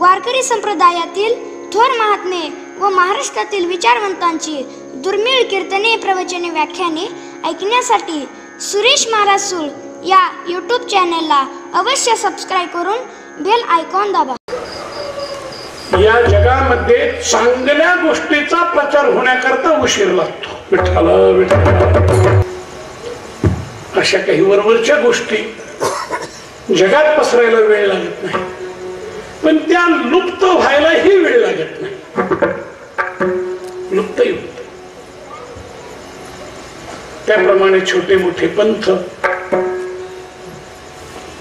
वारकरी संप्रदायातील थोर महात्मे व महाराष्ट्रातील विचारवंतांची दुर्मिळ कीर्तने, प्रवचने, व्याख्याने ऐकण्यासाठी सुरेश महाराज सूळ या यूट्यूब चॅनलला अवश्य सबस्क्राईब करून बेल आयकॉन दाबा. या जगामध्ये चांगल्या गोष्टीचा प्रचार होण्याकरता उशीर लागतो. विठ्ठला विठ्ठला अशा काही वरवरच्या गोष्टी जगात पसरायला वेळ लागत नाही, पण त्या लुप्त व्हायलाही वेळ लागत नाही. लुप्तही होत. त्याप्रमाणे छोटे मोठे पंथ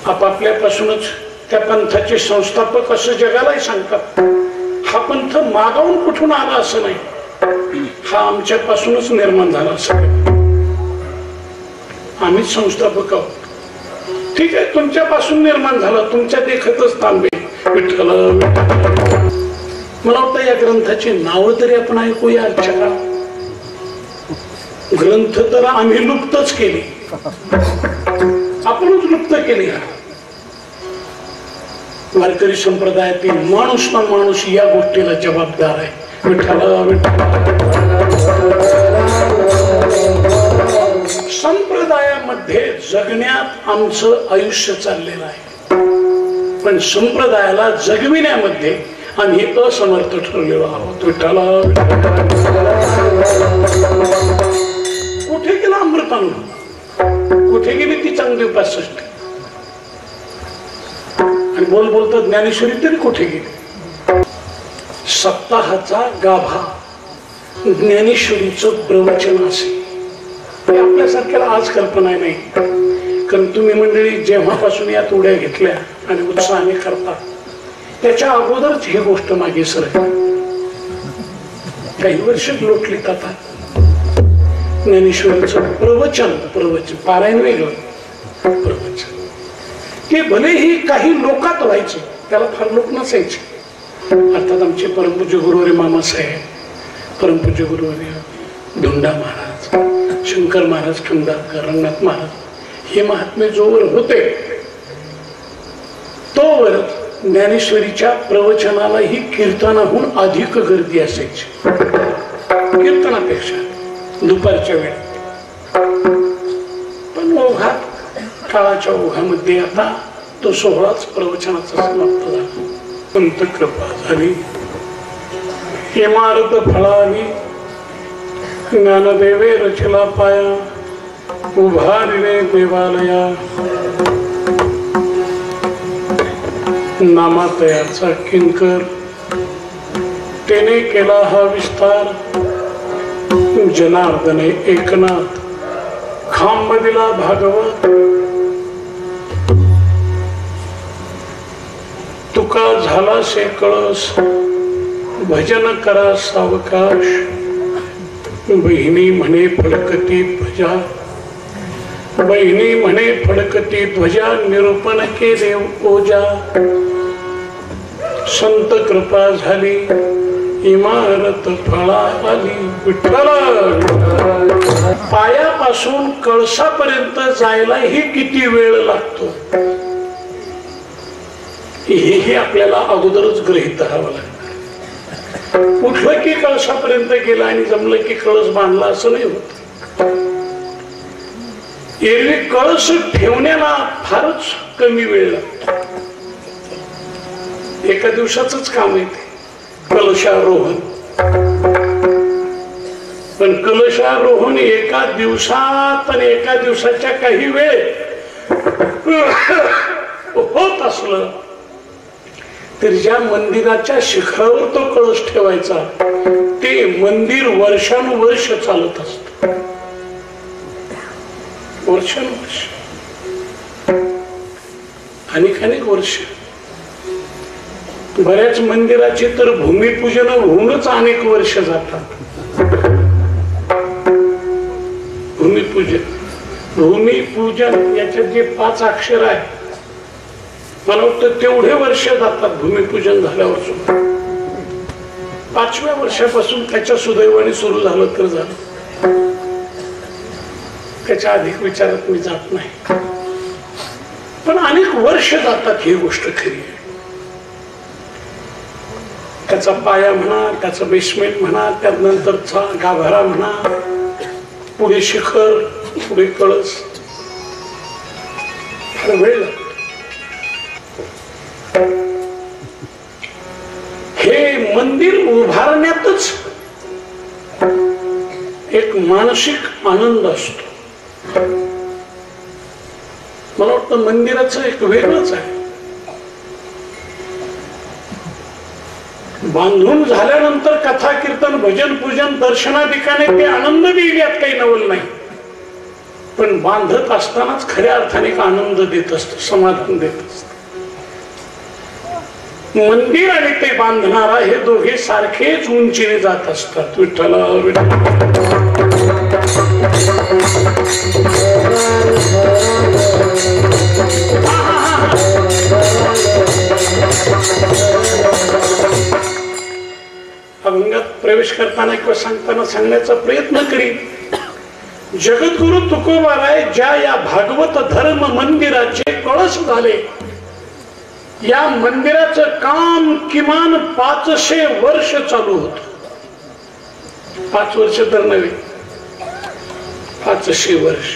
आपापल्यापासूनच त्या पंथाचे संस्थापक असं जगालाही सांगतात. हा पंथ मागावून कुठून आला असं नाही, हा आमच्यापासूनच निर्माण झाला असं. आम्हीच संस्थापक आहोत. ठीक आहे, तुमच्यापासून निर्माण झाला, तुमच्या देखतच थांबे. विठ्ठल मला वाटतं या ग्रंथाची नाव तरी आपण ऐकूया. आजच्या काळात ग्रंथ तर आम्ही लुप्तच केली, आपणच लुप्त केली. वारकरी संप्रदायातील माणूस ना माणूस या गोष्टीला जबाबदार आहे. विठ्ठला विठ्ठला संप्रदायामध्ये जगण्यात आमचं आयुष्य चाललेलं आहे, पण संप्रदायाला जगविण्यामध्ये आम्ही असमर्थ ठरलेलो आहोत. विठ्ठला कुठे गेला अमृतानु, कुठे गेली ती चांगली 65 आणि बोल बोलतो ज्ञानेश्वरी तरी कुठे गेली. सप्ताहाचा गाभा ज्ञानेश्वरीचं प्रवचन असे आपल्यासारख्याला आज कल्पना नाही, कारण तुम्ही मंडळी जेव्हापासून यात उड्या घेतल्या आणि उत्साहाने करता त्याच्या अगोदरच ही गोष्ट मागे सरकली. काही वर्ष लोटली आता ज्ञानेश्वरीचं प्रवचन पारायण वेगळं, प्रवचन ते भलेही काही लोकात व्हायचे, त्याला फार लोक नसायचे. अर्थात आमचे परमपूज्य गुरुवारी मामासाहेब, परमपूज्य गुरुवारी धोंडा महाराज, शंकर महाराज, खंडारकर, रंगनाथ महाराज हे महात्मे जोवर होते तोवर ज्ञानेश्वरीच्या प्रवचनाला ही कीर्तनाहून अधिक गर्दी असायची. कीर्तनापेक्षा दुपारच्या वेळेत. पण ओघात काळाच्या ओघामध्ये आता तो सोहळाच प्रवचनाचा समाप्त झाला. संत कृपा झाली, इमारत फळाली, ज्ञानदेवे रचला पाया, उभारिले देवालया, नामातयाचा किंकर तेने केला हा विस्तार, जनार्दने एकनाथ खांब दिला भागवत, तुका झाला से कळस, भजन करा सावकाश, बहिणी म्हणे फडकती ध्वजा, बहिणी म्हणे फडकती ध्वजा, निरूपण के देव ओजा, संत कृपा झाली, इमारत फळा आली. विठ्ठला पायापासून कळसापर्यंत जायला ही किती वेळ लागतो हे आपल्याला अगोदरच गृहीत धरावं लागतं. उठलं की कळसापर्यंत गेला आणि जमलं की कळस बांधला असं नाही होत. एरवी कळस ठेवण्याला फारच कमी वेळ लागतो. एका दिवसाच काम येते कलशारोहण, पण कलशारोहण एका दिवसात आणि एका दिवसाच्या काही वेळ होत असलं तर ज्या मंदिराच्या शिखरावर तो कळस ठेवायचा ते मंदिर वर्षानुवर्ष चालत असत. वर्षानुवर्ष, अनेक वर्ष. बऱ्याच मंदिराचे तर भूमिपूजन होऊनच अनेक वर्ष जातात. भूमिपूजन याच्यात जे 5 अक्षर आहे मला वाटतं तेवढे वर्ष जातात भूमिपूजन झाल्यावर सुद्धा. 5व्या वर्षापासून त्याच्या सुदैवाने सुरू झालं तर झालं, त्याच्या अधिक विचारात मी जात नाही. पण अनेक वर्ष जातात ही गोष्ट खरी आहे. त्याचा पाया म्हणा, त्याचं बेसमेंट म्हणा, त्यानंतरचा गाभारा म्हणा, पुढे शिखर, पुढे कळस, फार वेळ लागतो. हे मंदिर उभारण्यातच एक मानसिक आनंद असतो. मला वाटतं मंदिराचं एक वेगळंच आहे. बांधून झाल्यानंतर कथा कीर्तन भजन पूजन दर्शनाधिकाने ते आनंद देईल यात काही नवल नाही, पण बांधत असतानाच खऱ्या अर्थाने एक आनंद देत असतो, समाधान देत असत. मंदिर आणि ते बांधणारा हे दोघे सारखेच उंचीने जात असतात. विठ्ठला अभंगात प्रवेश करताना किंवा सांगताना सांगण्याचा प्रयत्न करीन. जगद्गुरु तुकोबाराय ज्या या भागवत धर्म मंदिराचे कळस झाले, या मंदिराचं काम किमान 500 वर्ष चालू होत. 5 वर्ष तर नव्हे, 500 वर्ष.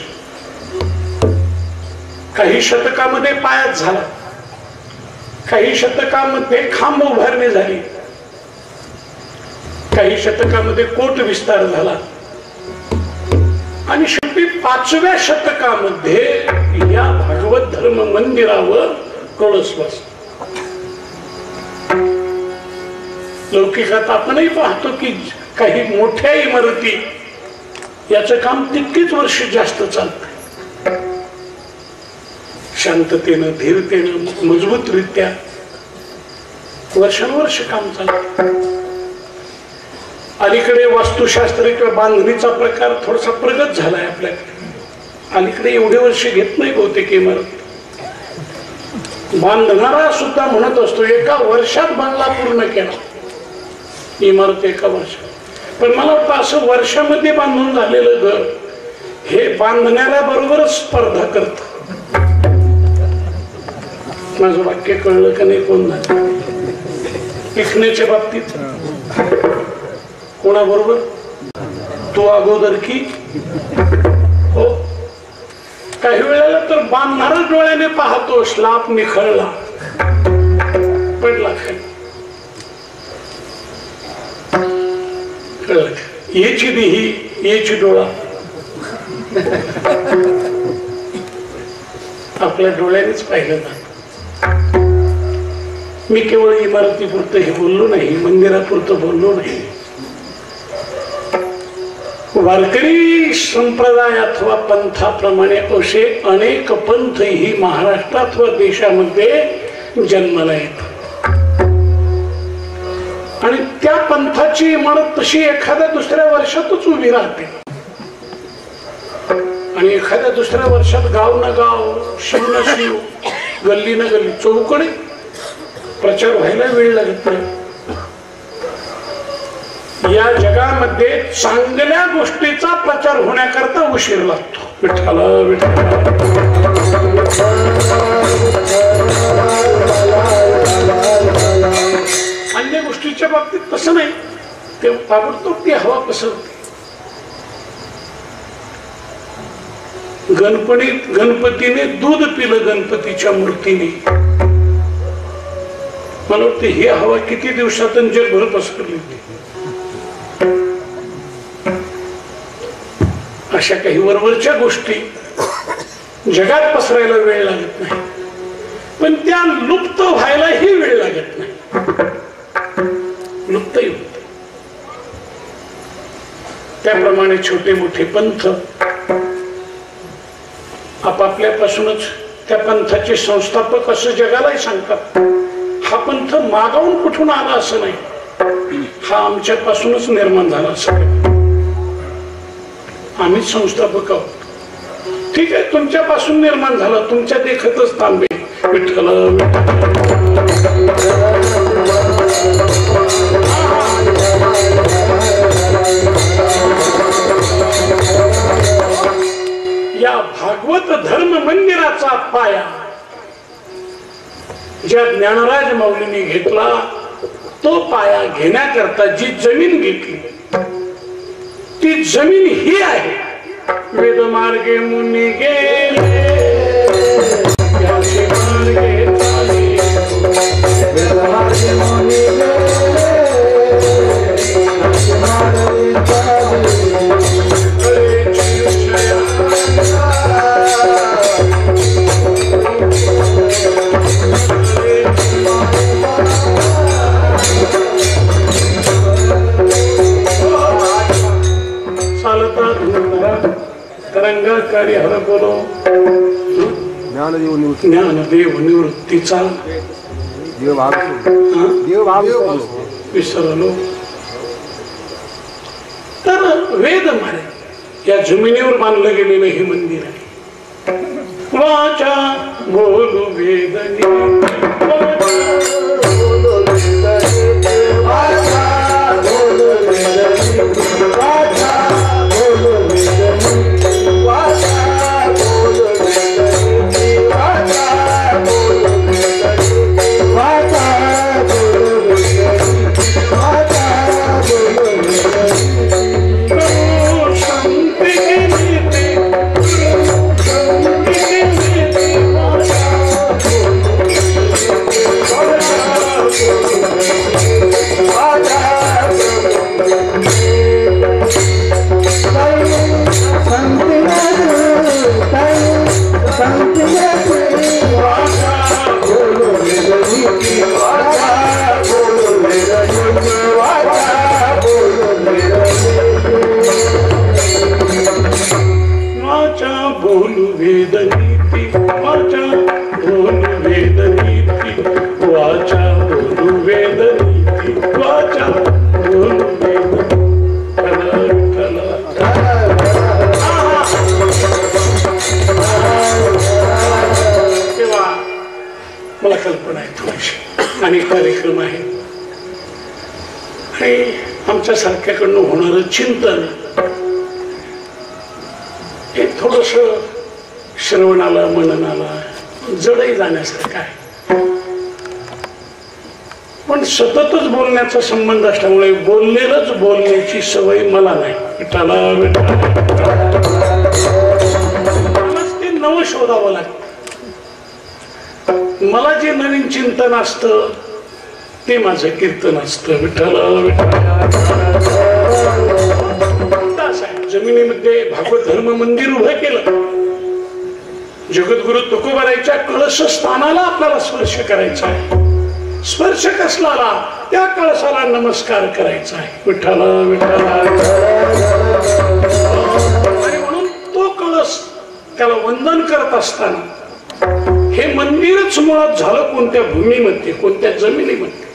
काही शतकामध्ये पायात झाला, काही शतकामध्ये खांब उभारणी झाली, काही शतकामध्ये कोट विस्तार झाला, आणि शेवटी 5व्या शतकामध्ये या भागवत धर्म मंदिरावर कळस बसला. लौकिकात आपणही पाहतो की काही मोठ्या इमारती याचं काम तितकीच वर्ष जास्त चालतं. शांततेनं, धीरतेनं, मजबूतरित्या वर्षानुवर्ष काम चालतं. अलीकडे वास्तुशास्त्र किंवा बांधणीचा प्रकार थोडासा प्रगत झालाय आपल्याकडे. अलीकडे एवढे वर्ष घेत नाही बहुतेक इमारत. बांधणारा सुद्धा म्हणत असतो 1 वर्षात बांधला पूर्ण केला इमारत, 1 वर्षात. पण मला वाटतं असं वर्षामध्ये बांधून झालेलं घर हे बांधण्याला बरोबरच स्पर्धा करत. माझं वाक्य कळलं का नाही कोण नाही? लिखण्याच्या बाबतीत कोणाबरोबर? तू अगोदर की हो. काही वेळेला तर बांधणारच डोळ्याने पाहतो, स्लाप निखळला, पडला खाली. याची देही याची डोळा. आपल्या डोळ्यानेच पाहिलं ना. मी केवळ इमारतीपुरतं हे बोललो नाही, मंदिरापुरतं बोललो नाही. वारकरी संप्रदाय अथवा पंथाप्रमाणे असे अनेक पंथ ही महाराष्ट्रात व देशामध्ये जन्माला येतात, आणि त्या पंथाची इमारत तशी एखाद्या दुसऱ्या वर्षातच उभी राहते, आणि एखाद्या दुसऱ्या वर्षात गाव न गाव, शिव न शिव, गल्ली न गल्ली, चौकडे प्रचार व्हायला वेळ लागत नाही. या जगामध्ये चांगल्या गोष्टीचा प्रचार होण्याकरता उशीर लागतो. विठ्ठला विठ्ठला. अन्य गोष्टीच्या बाबतीत तसं नाही, ते ताबडतोब ती हवा पसरते. गणपतीने दूध पिलं गणपतीच्या मूर्तीने. मला वाटतं ही हवा किती दिवसात जगभर पसरली होती. अशा काही वरवरच्या गोष्टी जगात पसरायला वेळ लागत नाही, पण त्या लुप्त व्हायलाही वेळ लागत नाही, लुप्तही होत. त्याप्रमाणे छोटे मोठे पंथ आपापल्यापासूनच त्या पंथाचे संस्थापक असं जगालाही सांगतात. हा पंथ मागावून कुठून आला असं नाही, हा आमच्यापासूनच निर्माण झाला असं. आम्ही संस्थापक आहोत. ठीक आहे, तुमच्यापासून निर्माण झाला, तुमच्या देखतच थांबे. विठ्ठला या भागवत धर्म मंदिराचा पाया ज्या ज्ञानराज माऊलीने घेतला तो तो पाया घेण्याकरता जी जमीन घेतली ती जमीन ही आहे. वेदमार्गे मुनी गेले त्याचे मार्गे चाले. वेदमार्गे मुनी गेले त्याचे मार्गे तरंगाकारी हर बोलो ज्ञानदेव निवृत्तीचा विसरलो. तर वेद मारे या जमिनीवर बांधलं गेलेलं हे मंदिर आहे. वाचा बोलू वेदनी कार्यक्रम आहे आणि आमच्या सारख्याकडनं होणारं चिंतन हे थोडस श्रवणाला मननाला जडही जाण्यासारखं आहे. पण सततच बोलण्याचा संबंध असल्यामुळे बोललेलंच बोलण्याची सवय मला नाही. ते नवं शोधावं लागतं. मला जे नवीन चिंतन असतं ते माझं कीर्तन असतं. विठ्ठल जमिनीमध्ये भागवत धर्म मंदिर उभं केलं. जगद्गुरु तुकोबारायच्या कळस स्थानाला आपल्याला स्पर्श करायचा आहे. स्पर्श कसला त्या कळसाला नमस्कार करायचा आहे. विठ्ठल विठ्ठल आणि म्हणून तो कळस त्याला वंदन करत असताना हे मंदिरच मुळात झालं कोणत्या भूमीमध्ये, कोणत्या जमिनीमध्ये.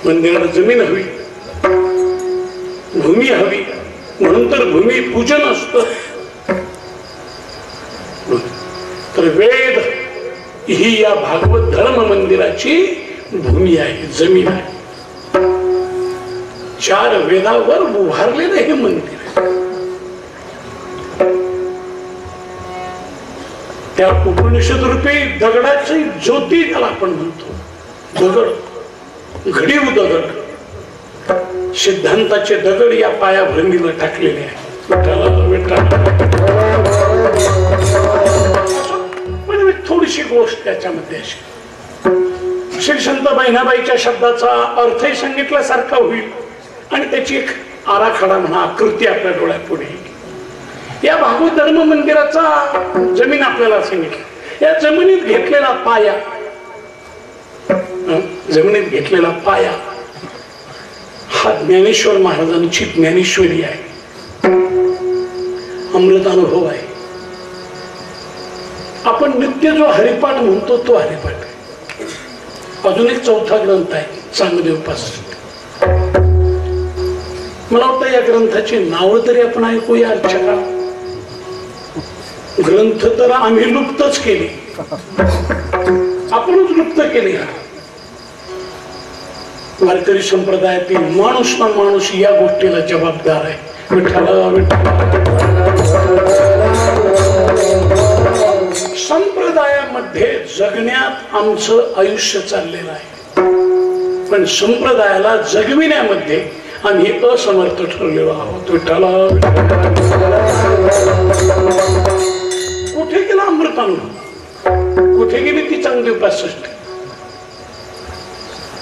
मंदिराला जमीन हवी, भूमी हवी, म्हणून तर भूमी पूजन असतं. तर वेद ही या भागवत धर्म मंदिराची भूमी आहे, जमीन आहे. 4 वेदावर उभारलेलं हे मंदिर आहे. त्या उपनिषद रूपी दगडाची ज्योती त्याला आपण म्हणतो. दगड, घडीव दगड, सिद्धांताचे दगड या पायाभरणीला टाकलेले आहे. म्हणजे थोडीशी गोष्ट त्याच्यामध्ये अशी, श्री संत बहिणाबाईच्या शब्दाचा अर्थही सांगितल्यासारखा होईल आणि त्याची एक आराखडा म्हणा, आकृती आपल्या डोळ्यापुढे. या भागवत धर्म मंदिराचा जमीन आपल्याला सांगितली. या जमिनीत घेतलेला पाया, जमिनीत घेतलेला पाया हा ज्ञानेश्वर महाराजांची ज्ञानेश्वरी आहे, अमृत अनुभव आहे. आपण नित्य जो हरिपाठ म्हणतो तो हरिपाठ आहे. अजून एक 4था ग्रंथ आहे चांगदेव पासून. मला वाटतं या ग्रंथाची नाव तरी आपण ऐकूया. अर्चका ग्रंथ तर आम्ही लुप्तच केली, आपणच लुप्त केली. वारकरी संप्रदायातील माणूस ना माणूस या गोष्टीला जबाबदार आहे. संप्रदायामध्ये जगण्यात आमचं आयुष्य चाललेलं आहे. पण संप्रदायाला जगविण्यामध्ये आम्ही असमर्थ ठरलेलो आहोत. विठ्ठला कुठे गेला अमृतानु, कुठे गेली ती चांगली उपासष्ट,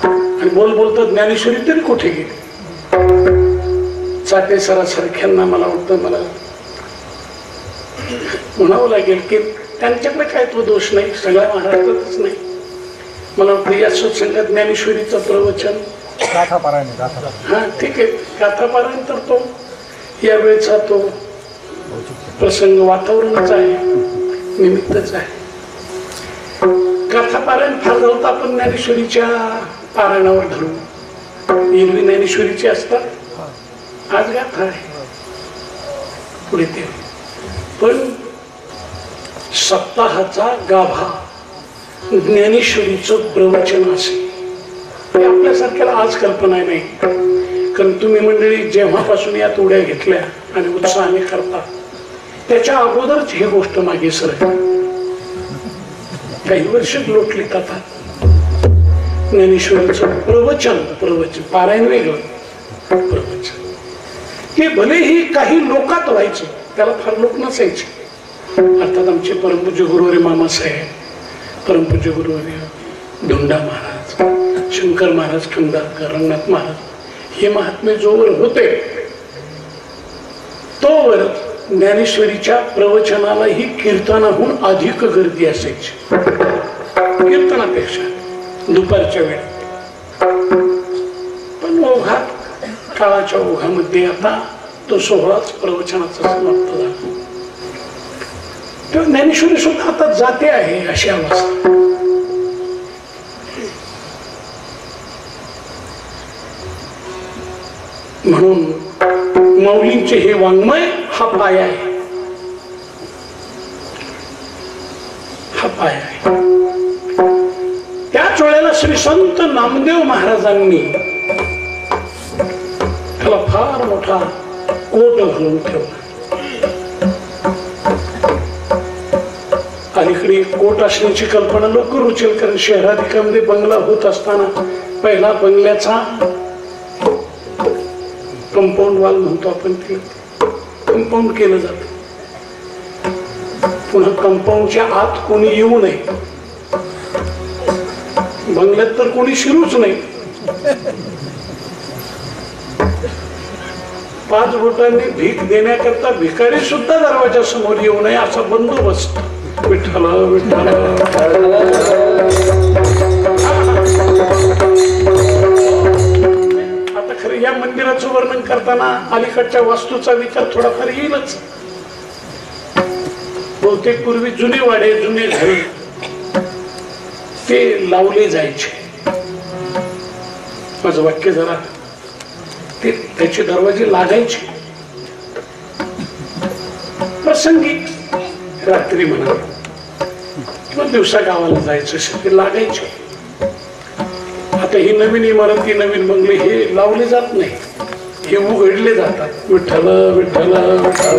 आणि बोलता ज्ञानेश्वरी तरी कुठे गेली. चाटे सरासारख्यांना मला वाटतं मला म्हणावं लागेल की त्यांच्याकडे काय तो दोष नाही, सगळ्या महाराष्ट्रातच नाही. मला वाटतं या सत्संगात ज्ञानेश्वरीचं प्रवचन हा ठीक आहे, गाथापारायण तर तो यावेळेचा तो प्रसंग वातावरणच आहे, निमित्तच आहे. गाथापारायण फार झालं आपण ज्ञानेश्वरीच्या पारायणावर धरू. एरवी ज्ञानेश्वरीची असतात, आज गाथा आहे पुढे ते. पण सप्ताहाचा गाभा ज्ञानेश्वरीचं प्रवचन असेल हे आपल्यासारख्याला आज कल्पना नाही. कारण तुम्ही मंडळी जेव्हापासून या तोड्या घेतल्या आणि उत्साहाने करता त्याच्या अगोदरच ही गोष्ट मागे सरकली. काही वर्ष लोटली आता ज्ञानेश्वरीचं प्रवचन पारायण वेगळं, प्रवचन हे भलेही काही लोकात व्हायचे, त्याला फार लोक नसायचे. अर्थात आमचे परमपूज्य गुरुवारी मामासाहेब, परमपूज्य गुरुवारी धोंडा महाराज, शंकर महाराज खंडारकर, रंगनाथ महाराज हे महात्मे जोवर होते तोवर ज्ञानेश्वरीच्या प्रवचनाला ही कीर्तनाहून अधिक गर्दी असायची, कीर्तनापेक्षा दुपारच्या वेळेत. पण ओघात, काळाच्या ओघामध्ये आता तो सोहळाच प्रवचनाचा समाप्त झाला. तेव्हा ज्ञानेश्वरी सुद्धा आता जाते आहे अशी अवस्था. म्हणून माऊलींचे हे वाङ्मय हा पाया आहे, हा पाया आहे. त्याच वेळेला श्री संत नामदेव महाराजांनी त्याला फार मोठा कोट घालून ठेवला. अलीकडे कोट असण्याची कल्पना लवकर रुचेल, कारण शहराधिकामध्ये बंगला होत असताना पहिला बंगल्याचा कंपाऊंड वॉल म्हणतो आपण, ते कंपाऊंड केलं जात. पुन्हा कंपाऊंडच्या आत कोणी येऊ नये, बंगल्यात तर कोणी शिरूच नाही. 5 बोटांनी भीक देण्याकरता भिकारी सुद्धा दरवाजा समोर येऊ नये असा बंदोबस्त. विठ्ठल विठ्ठल. आता खरं या मंदिराचं वर्णन करताना अलीकडच्या वास्तूचा विचार थोडाफार येईलच. बहुतेक पूर्वी जुने वाडे, जुने घरे ते लावले जायचे. माझं वाक्य जरा ते त्याचे दरवाजे लागायचे. प्रसंगी रात्री म्हणा किंवा दिवसा गावाला जायचं ते लागायचे. आता ही नवीन इमारती, नवीन बंगले हे लावले जात नाही, हे उघडले जातात. विठ्ठल विठ्ठल विठ्ठल.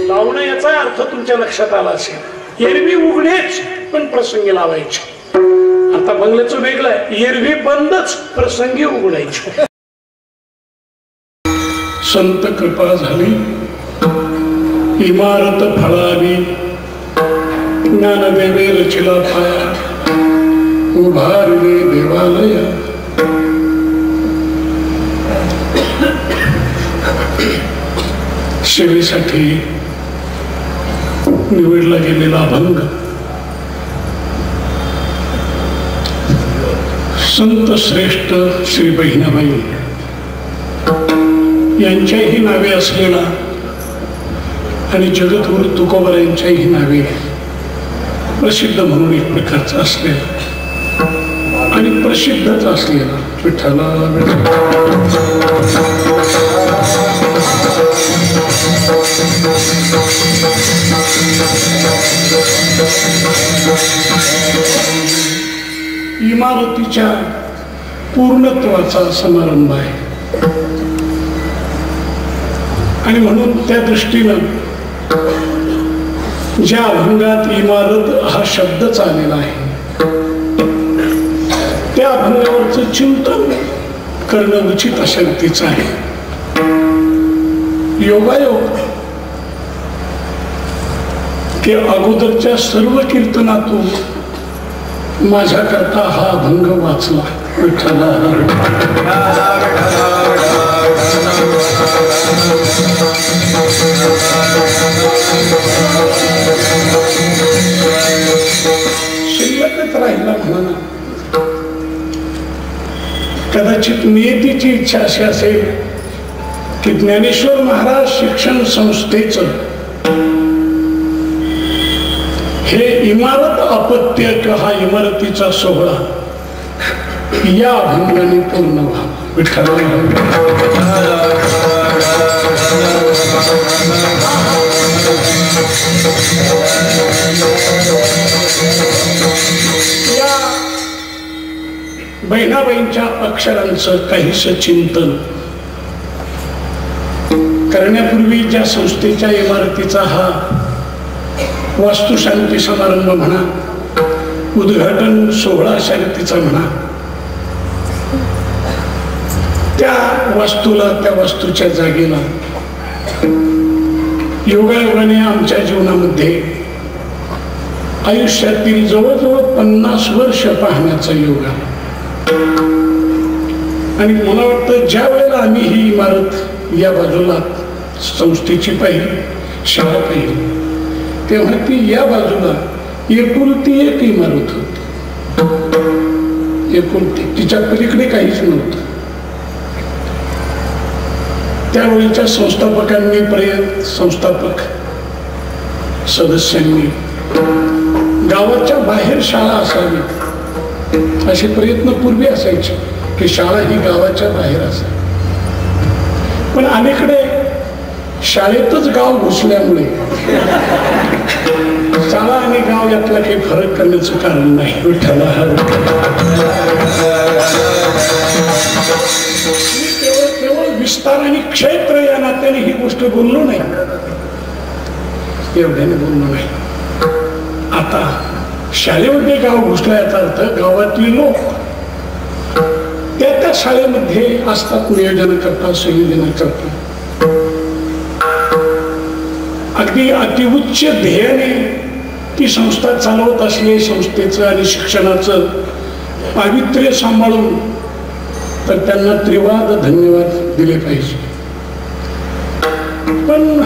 लावणं याचा अर्थ तुमच्या लक्षात आला असेल. एरवी उघडेच पण प्रसंगी लावायचे. आता बंगल्याचं वेगळं आहे, एरवी बंदच प्रसंगी उघडायचे. संत कृपा झाली, इमारत फळावी, ज्ञानदेवे रचिला पाया, उभारले देवालया. सेवेसाठी निवडला गेलेला अभंग संत श्रेष्ठ श्री बहिणाबाई यांच्याही नावे असलेला आणि जगद्गुरु तुकोबा यांच्याही नावे प्रसिद्ध म्हणून एक प्रकारचा असलेला आणि प्रसिद्धच असलेला विठ्ठल. इमारतीच्या पूर्णत्वाचा समारंभ आहे आणि म्हणून त्या दृष्टीनं ज्या अभंगात इमारत हा शब्दच आलेला आहे त्या अभंगावरचं चिंतन करणं उचित अशा रीतीचं आहे. योगायोग की अगोदरच्या सर्व कीर्तनातून माझ्याकरता हा अभंग वाचला. विठ्ठला शिल्लकच राहिला म्हणा. कदाचित नियतीची इच्छा अशी असेल की ज्ञानेश्वर महाराज शिक्षण संस्थेचं हे इमारत अपत्य किंवा हा इमारतीचा सोहळा या अभंगाने पूर्ण व्हावा. विठ्ठल या बहिणाबाईंच्या अक्षरांचं काहीसं चिंतन करण्यापूर्वी ज्या संस्थेच्या इमारतीचा हा वास्तुशांती समारंभ म्हणा, उद्घाटन सोहळा अशा रीतीचा म्हणा, त्या वास्तूला त्या वास्तूच्या जागेला योगायोगाने आमच्या जीवनामध्ये आयुष्यातील जवळजवळ 50 वर्ष पाहण्याचा योग आला. आणि मला वाटतं ज्या वेळेला आम्ही ही इमारत या बाजूला संस्थेची पाहिली, शाळा पाहिली, तेव्हा ती या बाजूला एकुलती एक इमारत होती. एकुलती, तिच्या पलीकडे काहीच नव्हतं. त्यावेळीच्या संस्थापकांनी संस्थापक सदस्यांनी गावाच्या बाहेर शाळा असावी असे प्रयत्न पूर्वी असायचे की शाळा ही गावाच्या बाहेर असावी. पण अलीकडे शाळेतच गाव घुसल्यामुळे शाळा आणि गाव यातला काही फरक करण्याचं कारण नाही. विठ्ठला केवळ विस्तार आणि क्षेत्र या नात्याने ही गोष्ट बोललो नाही, एवढ्याने बोललो नाही. आता शाळेमध्ये गाव घुसला याचा अर्थ गावातली लोक त्या शाळेमध्ये असतात, नियोजन करतात, संयोजन करतात. अगदी अतिउच्च ध्येयाने ती संस्था चालवत असले संस्थेचं आणि शिक्षणाचं पावित्र्य सांभाळून तर त्यांना त्रिवाद धन्यवाद दिले पाहिजे. पण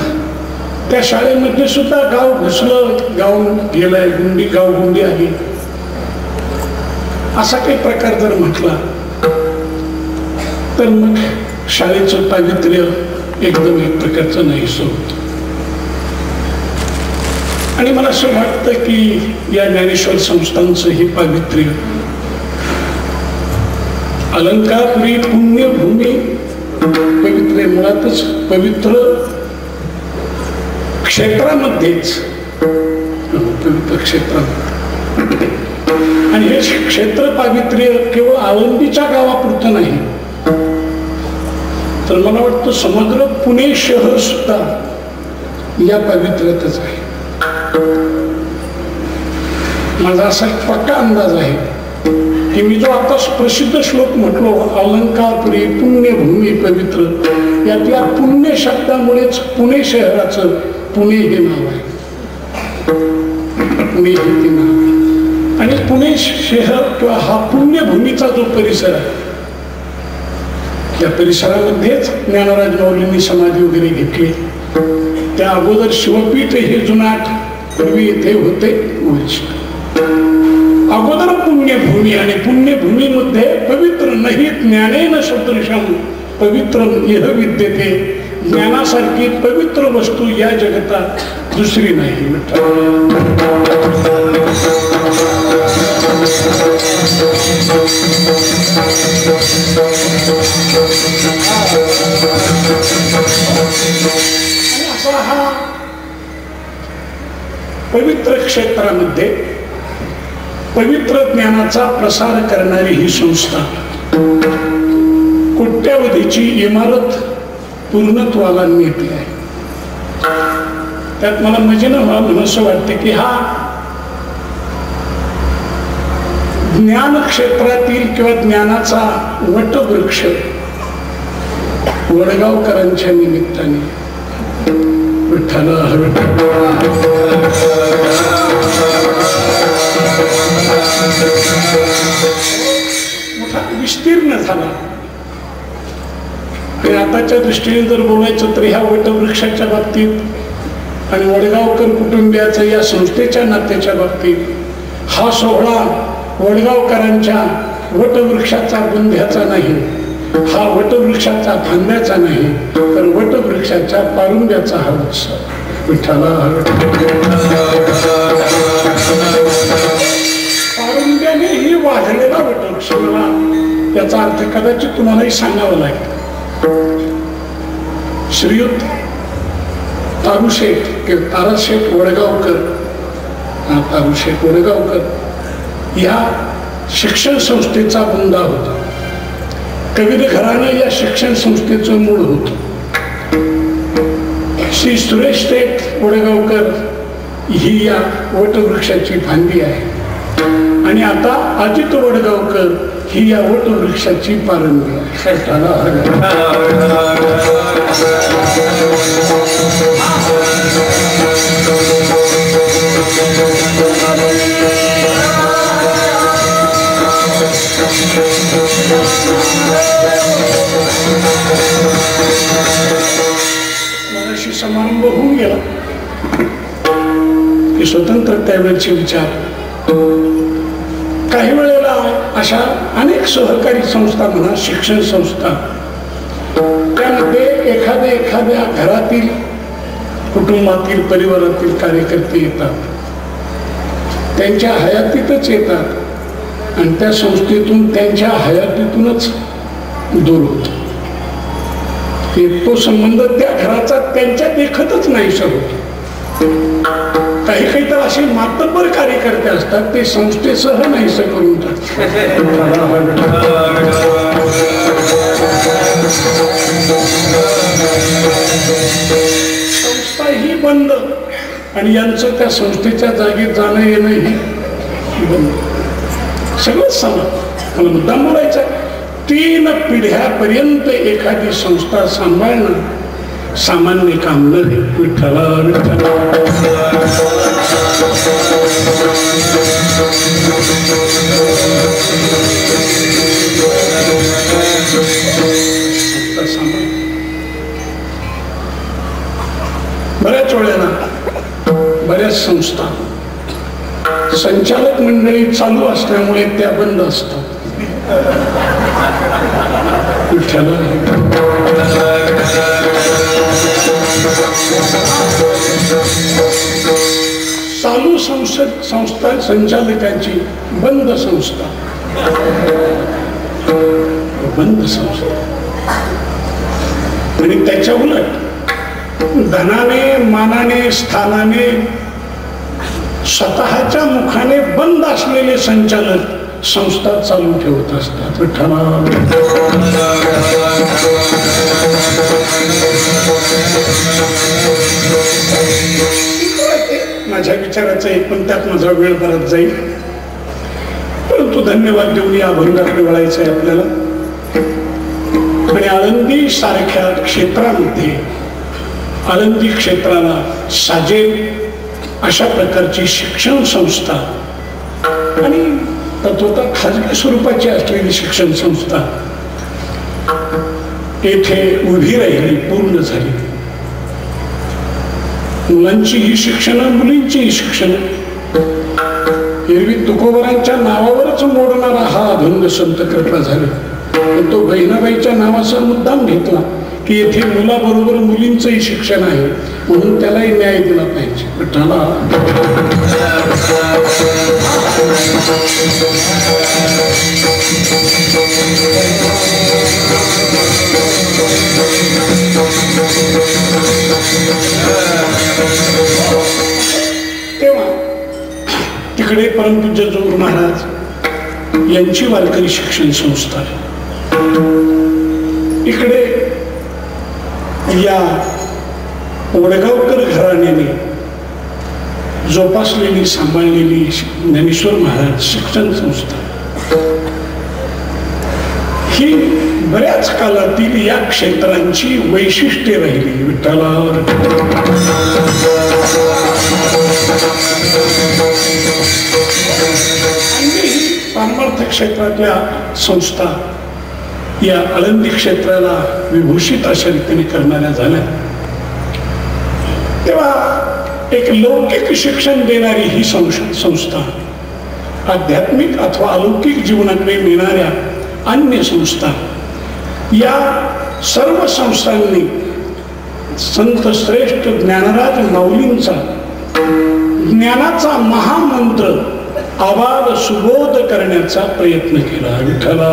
त्या शाळेमध्ये सुद्धा गाव घुसलं, गाव गेलाय, गुंडी गाव गुंडी आहे असा काही प्रकार जर म्हटला तर मग शाळेचं पावित्र्य एकदम एक प्रकारचं नाहीसं होतं. आणि मला असं वाटतं की या ज्ञानेश्वर संस्थांचं हे पावित्र्य अलंकारपुरी पुण्यभूमी पवित्र, मुळातच पवित्र क्षेत्रामध्येच, पवित्र क्षेत्रामध्ये. आणि हे क्षेत्र पावित्र्य केवळ आळंदीच्या गावापुरतं नाही, तर मला वाटतं समग्र पुणे शहर सुद्धा या पावित्र्यातच आहे. माझा असा पक्का अंदाज आहे की मी जो आता प्रसिद्ध श्लोक म्हटलो, अलंकारपुरी पुण्यभूमी पवित्र, यातल्या पुण्य शब्दामुळेच पुणे शहराचं पुणे हे नाव आहे. पुणे हे ते नाव आहे. आणि पुणे शहर किंवा हा पुण्यभूमीचा जो परिसर आहे, या परिसरामध्येच ज्ञानराज माऊलींनी समाधी वगैरे घेतली. त्या अगोदर शिवपीठ हे जुनाट पूर्वी येथे होते. अगोदर पुण्यभूमी, आणि पुण्यभूमीमध्ये पवित्र नाही ज्ञानेन सदृशम पवित्र इह विद्यते, ज्ञानासारखी पवित्र वस्तू या जगतात दुसरी नाही. असा हा पवित्र क्षेत्रामध्ये पवित्र ज्ञानाचा प्रसार करणारी ही संस्था कोट्यावधीची इमारत पूर्णत्वाला नेते आहे. त्यात मला मजेनं म्हणून असं वाटतं की हा ज्ञान क्षेत्रातील किंवा ज्ञानाचा वटवृक्ष वडगावकरांच्या निमित्ताने विठ्ठला मोठा विस्तीर्ण झाला. आणि आताच्या दृष्टीने जर बोलायचं तर ह्या वटवृक्षाच्या बाबतीत आणि वडगावकर कुटुंबियाच्या या संस्थेच्या नात्याच्या बाबतीत हा सोहळा वडगावकरांच्या वटवृक्षाचा बुंध्याचा नाही, हा वटवृक्षाचा फांद्याचा नाही, तर वटवृक्षाच्या पारुंब्याचा हा उत्सव. विठ्ठला पारुंब्यानेही वाढलेला वटवृक्ष. मला याचा अर्थ कदाचित तुम्हालाही सांगावा लागेल. श्रीयुत तारुशेठ किंवा ताराशेठ वडगावकर, तारुशेठ वडगावकर या शिक्षण संस्थेचा बुंदा होता. कविद घराणं या शिक्षण संस्थेचं मूळ होतं. श्री सुरेश शेठ वडगावकर ही या वटवृक्षाची फांदी आहे. आणि आता अजित वडगावकर ही या वटवृक्षाची पारंबी आहे. मगाशी समारंभ होऊन गेला की स्वतंत्र त्यावेळेचे विचार. काही वेळेला अशा अनेक सहकारी संस्था म्हणा, शिक्षण संस्था, त्यामध्ये एखाद्या घरातील कुटुंबातील परिवारातील कार्यकर्ते येतात, त्यांच्या हयातीतच येतात आणि त्या संस्थेतून त्यांच्या हयातीतूनच दूर होतो. तो संबंध त्या घराचा त्यांच्या देखतच नाहीसा होतो. काही तर असे मातब्बर कार्यकर्ते असतात, ते संस्थेसह नाहीसं करून टाकतात. संस्था ही बंद आणि यांचं त्या संस्थेच्या जागी जाणं येणं ही बंद. सगळंच समान. मला मुद्दाम बोलायचं, 3 पिढ्यापर्यंत एखादी संस्था सांभाळणं सामान्य काम नव्हे. विठ्ठला विठ्ठला. बऱ्याच वेळेला बऱ्याच संस्था संचालक मंडळी चालू असल्यामुळे त्या बंद असतात. विठ्ठला चालू संस्था संचालकांची बंद संस्था. बंद संस्था. आणि त्याच्या उलट धनाने, मानाने, स्थानाने, स्वतःच्या मुखाने बंद असलेले संचालक संस्था चालू ठेवत असतात. माझ्या विचाराचं एक पण त्यात माझा वेळ बराच जाईल, परंतु धन्यवाद देऊन या अभंगाकडे वळायचं आहे आपल्याला. आणि आळंदी सारख्या क्षेत्रामध्ये, आळंदी क्षेत्राला साजेल अशा प्रकारची शिक्षण संस्था आणि तत्वतः खाजगी स्वरूपाची असलेली शिक्षण संस्था येथे उभी राहिली, पूर्ण झाली. मुलांचीही शिक्षण, मुलींचीही शिक्षण. एरवी तुकोबरांच्या नावावरच मोडणारा हा अभंग संत कृपा झाले. पण तो बहिणाबाईच्या नावाचा मुद्दाम घेतला की येथे मुलाबरोबर मुलींचंही शिक्षण आहे, म्हणून त्यालाही न्याय दिला पाहिजे. तेव्हा तिकडे परमपूज्य जोग महाराज यांची वारकरी शिक्षण संस्था आहे. इकडे या वडगावकर घराण्याने जोपासलेली सांभाळलेली ज्ञानेश्वर महाराज शिक्षण संस्था ही बऱ्याच कालातील या क्षेत्रांची वैशिष्ट्ये राहिली. विठ्ठला पारमार्थ क्षेत्रातल्या संस्था या आळंदी क्षेत्राला विभूषित अशा रीतीने करणाऱ्या झाल्या. तेव्हा एक लौकिक शिक्षण देणारी ही संस्था आध्यात्मिक अथवा अलौकिक जीवनाकडे नेणाऱ्या अन्य संस्था या सर्व संस्थांनी संत श्रेष्ठ ज्ञानराज माऊलींचा ज्ञानाचा महामंत्र आवाज सुबोध करण्याचा प्रयत्न केला. विठ्ठला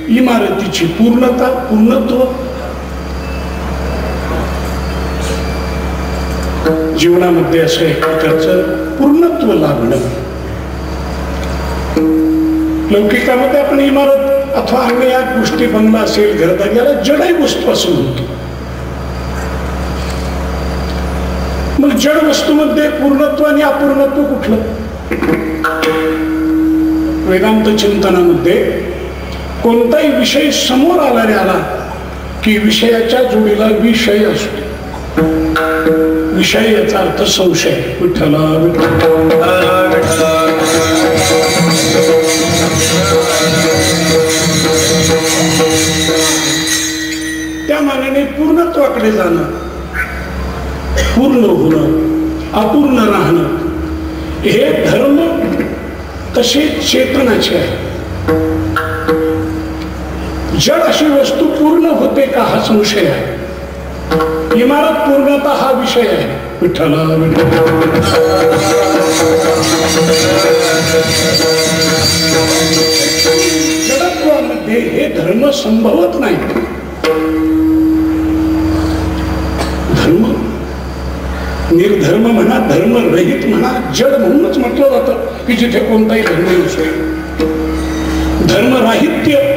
इमारतीची पूर्णत्व जीवनामध्ये असं एक प्रकारचं पूर्णत्व लाभणं. लौकिकामध्ये आपण इमारत अथवा अन्य या गोष्टी बंगला असेल घरदार याला जड वस्तू असं म्हणतो. मग जड वस्तूमध्ये पूर्णत्व आणि अपूर्णत्व कुठलं? वेदांत चिंतनामध्ये कोणताही विषय समोर आला की विषयाच्या जोडीला विषय असतो. विषय याचा अर्थ संशय. विठ्ठला त्या मानाने पूर्णत्वाकडे जाणं, पूर्ण होणं, अपूर्ण राहणं हे धर्म तसे चेतनाचे आहे. जड अशी वस्तू पूर्ण होते का हा संशय आहे. इमारत पूर्णता हा विषय आहे. विठ्ठला जडत्वामध्ये हे धर्म संभवत नाही. धर्म निर्धर्म म्हणा, धर्मरहित म्हणा, जड म्हणूनच म्हटलं जातं की जिथे कोणताही धर्म नसतो. धर्मराहित्य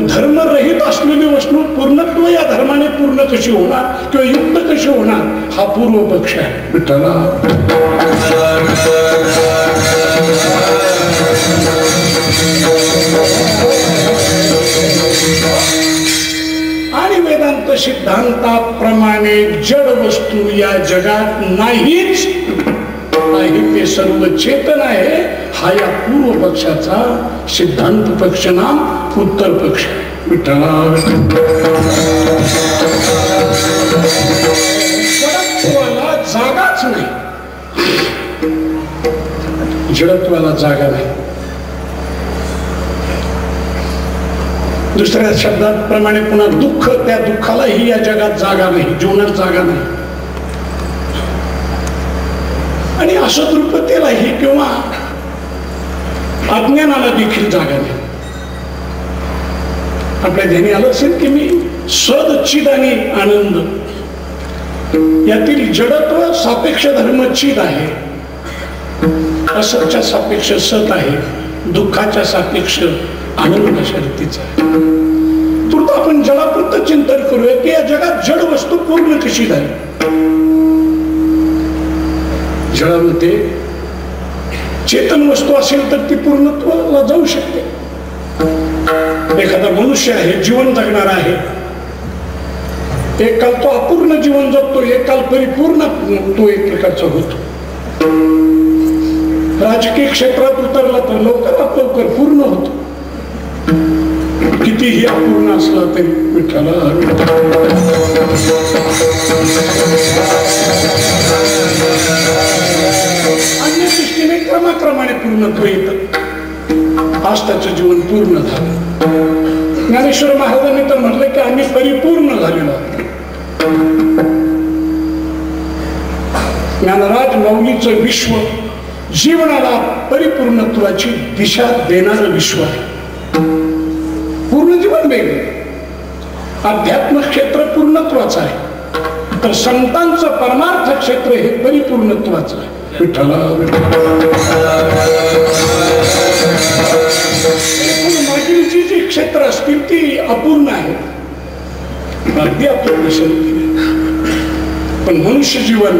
धर्मरहित असलेली वस्तू पूर्णत्व या धर्माने पूर्ण कशी होणार किंवा युक्त कशी होणार हा पूर्व पक्ष आहे. विठ्ठला आणि वेदांत सिद्धांताप्रमाणे जड वस्तू या जगात नाहीच आहे. ते सर्व चेतन आहे. हा या पूर्व पक्षाचा सिद्धांत पक्ष नाम उत्तर पक्ष. विठ्ठला जडत्वाला जागाच नाही. जडत्वाला जागा नाही. दुसऱ्या शब्दाप्रमाणे पुन्हा दुःख, त्या दुःखालाही या जगात जागा नाही, जीवनात जागा नाही. आणि असतृप्तेलाही किंवा अज्ञानाला देखील जागा नाही. आपल्या ध्यानी आलं असेल की मी सदचिद आणि आनंद यातील जडत्व सापेक्ष धर्म चिद आहे, असतच्या सापेक्ष सत आहे, दुःखाच्या सापेक्ष आनंद शर्तीचा आहे. तूर्त आपण जडापुरतं चिंतन करूया की या जगात जड वस्तू पूर्ण कशी झाली. जडामध्ये चेतन वस्तू असेल तर ती पूर्णत्वाला जाऊ शकते. एखादा मनुष्य आहे, जीवन जगणार आहे, एक काल तो अपूर्ण जीवन जगतो, एक काल परिपूर्ण तो एक प्रकारचा होतो. राजकीय क्षेत्रात उतरला तर लवकरात लवकर पूर्ण होतो. कितीही अपूर्ण असला तरी विठ्ठला अन्य दृष्टीने क्रमाक्रमाने पूर्णत्व येतं. आज त्याचं जीवन पूर्ण झालं. ज्ञानेश्वर महाराजांनी तर म्हटलं की आम्ही परिपूर्ण झालेलो आहोत. ज्ञानराज माऊलीचं विश्व जीवनाला परिपूर्णत्वाची दिशा देणारं विश्व आहे. पूर्ण जीवन वेगळं. अध्यात्म क्षेत्र पूर्णत्वाचं आहे. तर संतांचं परमार्थ क्षेत्र हे परिपूर्णत्वाचं आहे. विठ्ठला मागीलची जी क्षेत्र असतील ती अपूर्ण आहेत, अगदी आपण दर्शन केले. पण मनुष्य जीवन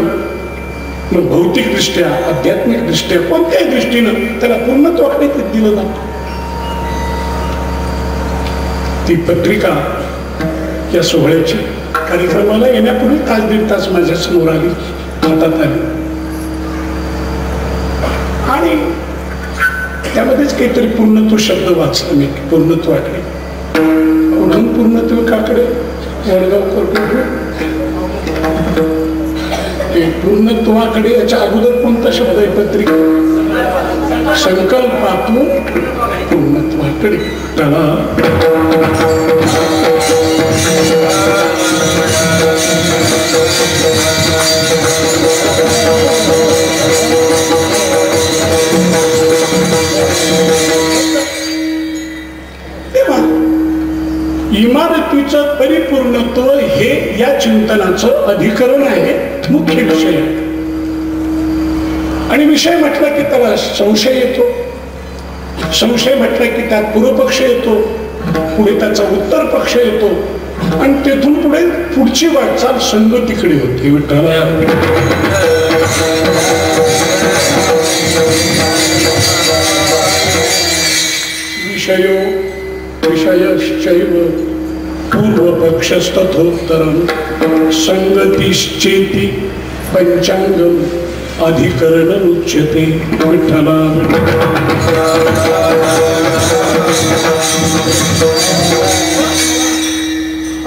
मग भौतिक दृष्ट्या, आध्यात्मिक दृष्ट्या, कोणत्याही दृष्टीनं त्याला पूर्णत्वाकडे दिलं जातं. ती पत्रिका या सोहळ्याची कार्यक्रमाला येण्यापूर्वी तास दीड तास माझ्या समोर आली, हातात आली आणि त्यामध्येच काहीतरी पूर्णत्व शब्द वाचला मी. पूर्णत्वाकडे, कुठून पूर्णत्वाकडे, वडगावकर पूर्णत्वाकडे. याच्या अगोदर कोणता शब्द आहे पत्रिका? संकल्पातून पूर्णत्वाकडे. त्याला इमारतीचं परिपूर्णत्व हे या चिंतनाचं अधिकरण आहे, मुख्य विषय. आणि विषय म्हटला की त्याला संशय येतो, संशय म्हटला की त्यात पूर्वपक्ष येतो, पुढे त्याचा उत्तर पक्ष येतो आणि तेथून पुढे पुढची वाटचाल संगतीकडे होती. विषयो विषयश्चैव पूर्वपक्षस्तथोत्तरं संगतिश्चेति पंचांगम अधिकरण उच्यते. विठ्ठला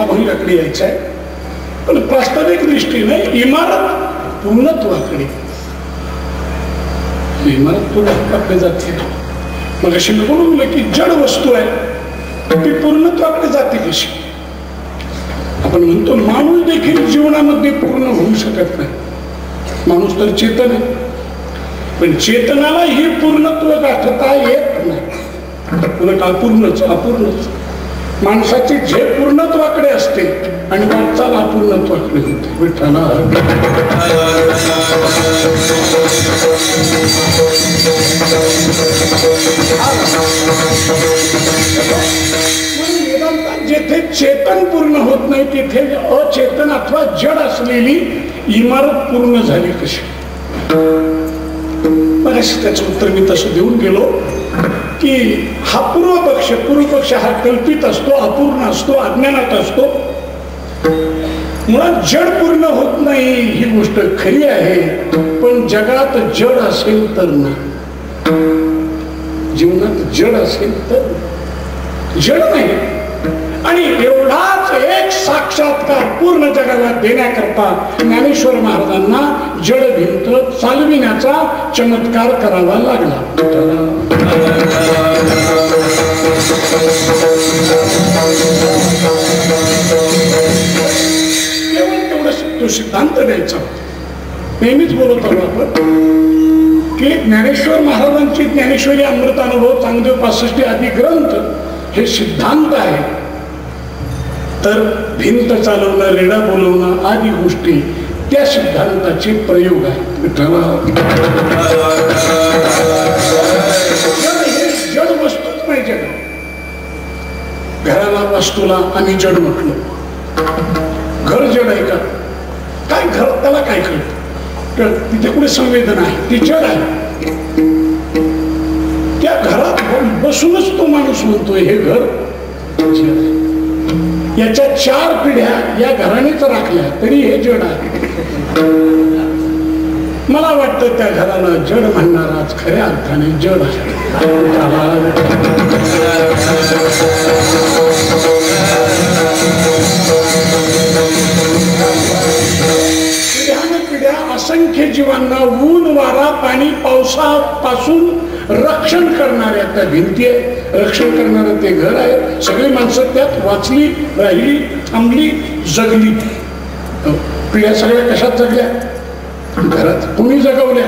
अभंगाकडे यायचं आहे, पण प्रास्ताविक दृष्टीने इमारत पूर्णत्वाकडे, इमारत पूर्णत्वाकडे जाते. मग अशी मी बोलून की जड वस्तू आहे ती पूर्णत्वाकडे जाते कशी? आपण म्हणतो माणूस देखील जीवनामध्ये पूर्ण होऊ शकत नाही. माणूस तर चेतन आहे, पण चेतनाला ही पूर्णत्व गाठता येत नाही. उलट अपूर्णच अपूर्णच. माणसाची झेप पूर्णत्वाकडे असते आणि वाटचाल अपूर्णत्वाकडे होते. विठ्ठला जेथे चेतन पूर्ण होत नाही तिथे अचेतन अथवा जड असलेली इमारत पूर्ण झाली कशी? मगाशी त्याचं उत्तर मी तसं देऊन गेलो की हा पूर्वपक्ष हा कल्पित असतो, अपूर्ण असतो, अज्ञानात असतो. मुळात जड पूर्ण होत नाही ही गोष्ट खरी आहे, पण जगात जड असेल तर ना, जीवनात जड असेल तर जड नाही. आणि एवढाच एक साक्षात्कार पूर्ण जगाला देण्याकरता ज्ञानेश्वर महाराजांना जड भिंत चालविण्याचा चमत्कार करावा लागला. केवळ तेवढं तो सिद्धांत द्यायचा. नेहमीच बोलत आलो आपण की ज्ञानेश्वर महाराजांची ज्ञानेश्वरी अमृतानुभव चांगदेव 65 आदी ग्रंथ हे सिद्धांत आहे. तर भिंत चालवणं, रेडा बोलवणं आदी गोष्टी त्या सिद्धांताचे प्रयोग आहेत. जड वस्तूच नाही जड. घराला वस्तूला आम्ही जड म्हटलो. घर जड आहे का? काय घर, त्याला काय कळत? तिथे कुठे संवेदना आहे? ती जड आहे. त्या घरात बसूनच तो माणूस म्हणतोय हे घर जड आहे. याच्या 4 पिढ्या या घरानेच राखल्या तरी हे जड आहे. मला वाटतं त्या घराला जड म्हणणारा खऱ्या अर्थाने जड आहे. पिढ्या असंख्य जीवांना ऊन, वारा, पाणी, पावसापासून रक्षण करणाऱ्या त्या भिंती आहे, रक्षण करणारं ते घर आहे. सगळी माणसं त्यात वाचली, राहिली, थांबली, जगली. पिढ्या सगळ्या कशात जगल्या? घरात. कोणी जगवल्या?